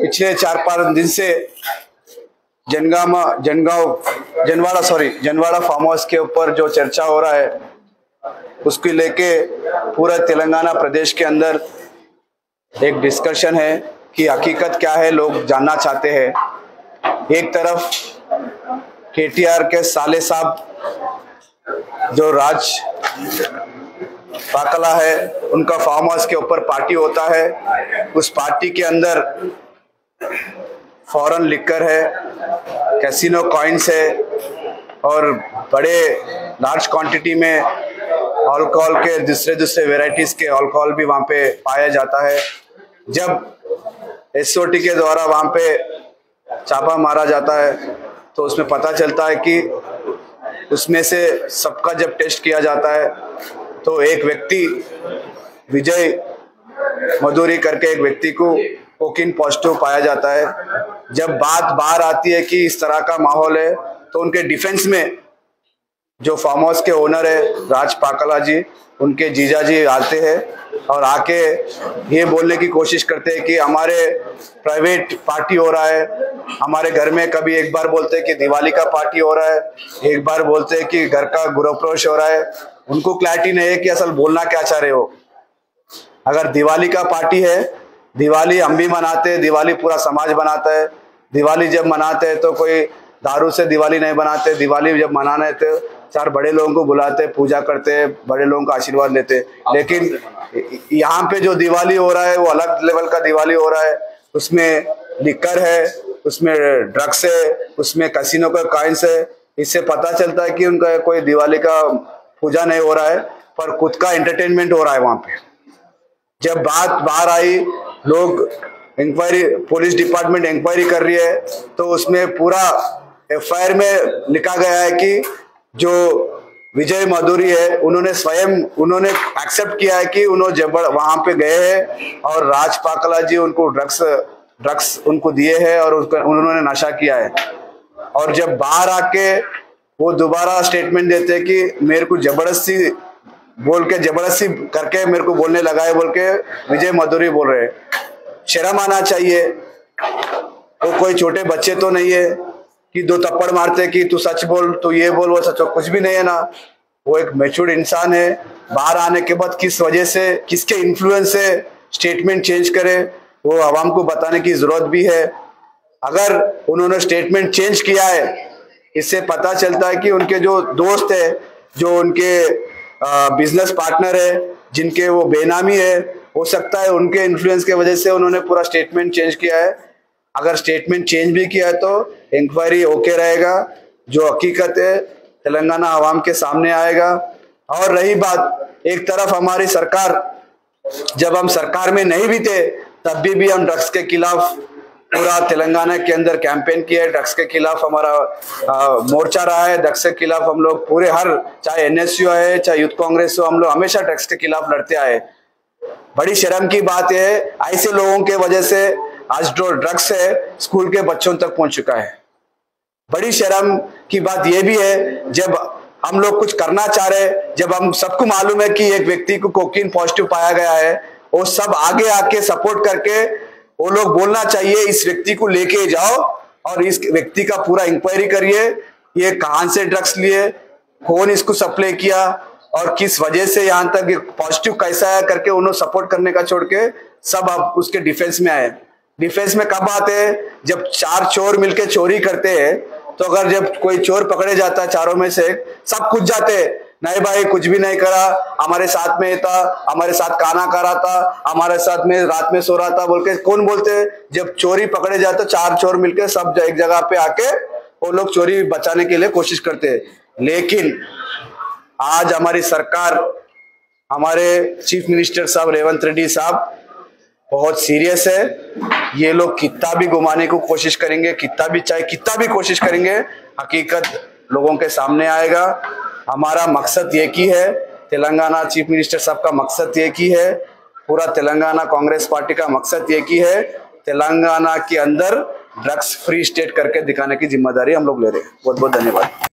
पिछले 4-5 दिन से जनवाड़ा फार्म हाउस के ऊपर जो चर्चा हो रहा है उसको लेके पूरा तेलंगाना प्रदेश के अंदर एक डिस्कशन है कि हकीकत क्या है, लोग जानना चाहते हैं। एक तरफ केटीआर के साले साहब जो राज पाकला है, उनका फार्म हाउस के ऊपर पार्टी होता है। उस पार्टी के अंदर फॉरेन लिकर है, कैसीनो कॉइन्स है और बड़े लार्ज क्वांटिटी में अल्कोहल के दूसरे वेराइटीज के अल्कोहल भी वहाँ पे पाया जाता है। जब एसओटी के द्वारा वहाँ पे छापा मारा जाता है तो उसमें पता चलता है कि उसमें से सबका जब टेस्ट किया जाता है तो एक व्यक्ति विजय मधुरी करके एक व्यक्ति को कोकीन पॉजिटिव पाया जाता है। जब बात बाहर आती है कि इस तरह का माहौल है तो उनके डिफेंस में जो फार्म हाउस के ओनर है राज पाकला जी, उनके जीजा जी आते हैं और आके ये बोलने की कोशिश करते हैं कि हमारे प्राइवेट पार्टी हो रहा है। हमारे घर में कभी एक बार बोलते हैं कि दिवाली का पार्टी हो रहा है, एक बार बोलते हैं कि घर का गृह प्रवेश हो रहा है। उनको क्लैरिटी नहीं है कि असल बोलना क्या चाह रहे हो। अगर दिवाली का पार्टी है, दिवाली हम भी मनाते हैं, दिवाली पूरा समाज मनाता है। दिवाली जब मनाते हैं तो कोई दारू से दिवाली नहीं बनाते। दिवाली जब मनाने हैं तो 4 बड़े लोगों को बुलाते, पूजा करते, बड़े लोगों का आशीर्वाद लेते। लेकिन यहाँ पे जो दिवाली हो रहा है वो अलग लेवल का दिवाली हो रहा है। उसमें लिकर है, उसमें ड्रग्स है, उसमें कैसीनो का कॉइन्स है। इससे पता चलता है कि उनका कोई दिवाली का पूजा नहीं हो रहा है पर खुद का एंटरटेनमेंट हो रहा है वहाँ पे। जब बात बाहर आई, लोग इंक्वायरी, पुलिस डिपार्टमेंट इंक्वायरी कर रही है तो उसमें पूरा एफआईआर में लिखा गया है कि जो विजय मधुरी है उन्होंने एक्सेप्ट किया है कि उन्होंने वहां पे गए हैं और राज पाकला जी उनको ड्रग्स उनको दिए हैं और उन्होंने नशा किया है। और जब बाहर आके वो दोबारा स्टेटमेंट देते हैं कि मेरे को जबरदस्ती करके मेरे को बोलने लगा है बोल के विजय मधुरी बोल रहे हैं। शर्म आना चाहिए। वो कोई छोटे बच्चे तो नहीं है कि 2 थप्पड़ मारते कि तू सच बोल, तू ये बोल, वो सच, कुछ भी नहीं है ना। वो एक मैच्योर्ड इंसान है। बाहर आने के बाद किस वजह से, किसके इन्फ्लुएंस से स्टेटमेंट चेंज करे वो आवाम को बताने की जरूरत भी है। अगर उन्होंने स्टेटमेंट चेंज किया है, इससे पता चलता है कि उनके जो दोस्त है, जो उनके बिजनेस पार्टनर है, जिनके वो बेनामी है, हो सकता है उनके इन्फ्लुएंस के वजह से उन्होंने पूरा स्टेटमेंट चेंज किया है। अगर स्टेटमेंट चेंज भी किया है तो इंक्वायरी ओके रहेगा, जो हकीकत है तेलंगाना आवाम के सामने आएगा। और रही बात, एक तरफ हमारी सरकार, जब हम सरकार में नहीं भी थे तब भी हम ड्रग्स के खिलाफ पूरा तेलंगाना के अंदर कैंपेन किया है। ड्रग्स के खिलाफ हमारा मोर्चा रहा है। ड्रग्स के खिलाफ हम लोग पूरे चाहे एनएसयू है, चाहे यूथ कांग्रेस हो, हम लोग हमेशा ड्रग्स के खिलाफ लड़ते आए। बड़ी शर्म की बात है, ऐसे लोगों के वजह से आज जो ड्रग्स है स्कूल के बच्चों तक पहुंच चुका है। बड़ी शर्म की बात यह भी है, जब हम लोग कुछ करना चाह रहे, जब हम सबको मालूम है कि एक व्यक्ति को कोकीन पॉजिटिव पाया गया है, वो सब आगे आके सपोर्ट करके वो लोग बोलना चाहिए इस व्यक्ति को लेके जाओ और इस व्यक्ति का पूरा इंक्वायरी करिए, ये कहां से ड्रग्स लिए, कौन इसको सप्लाई किया और किस वजह से यहाँ तक पॉजिटिव कैसा है करके उन्होंने सपोर्ट करने का छोड़ के सब आप उसके डिफेंस में आए। डिफेंस में कब आते हैं? जब 4 चोर मिलके चोरी करते हैं तो अगर जब कोई चोर पकड़े जाता है, चारों में से सब कूद जाते हैं, नहीं भाई कुछ भी नहीं करा, हमारे साथ में था, हमारे साथ खाना खा रहा था, हमारे साथ में रात में सो रहा था बोल के कौन बोलते हैं? जब चोरी पकड़े जाते 4 चोर मिलके सब एक जगह पे आके वो लोग चोरी बचाने के लिए कोशिश करते हैं। लेकिन आज हमारी सरकार, हमारे चीफ मिनिस्टर साहब रेवंत रेड्डी साहब बहुत सीरियस है। ये लोग कितना भी घुमाने को कोशिश करेंगे, कितना भी कोशिश करेंगे, हकीकत लोगों के सामने आएगा। हमारा मकसद एक ही है, तेलंगाना चीफ मिनिस्टर साहब का मकसद एक ही है, पूरा तेलंगाना कांग्रेस पार्टी का मकसद एक ही है, तेलंगाना के अंदर ड्रग्स फ्री स्टेट करके दिखाने की जिम्मेदारी हम लोग ले रहे हैं। बहुत बहुत धन्यवाद।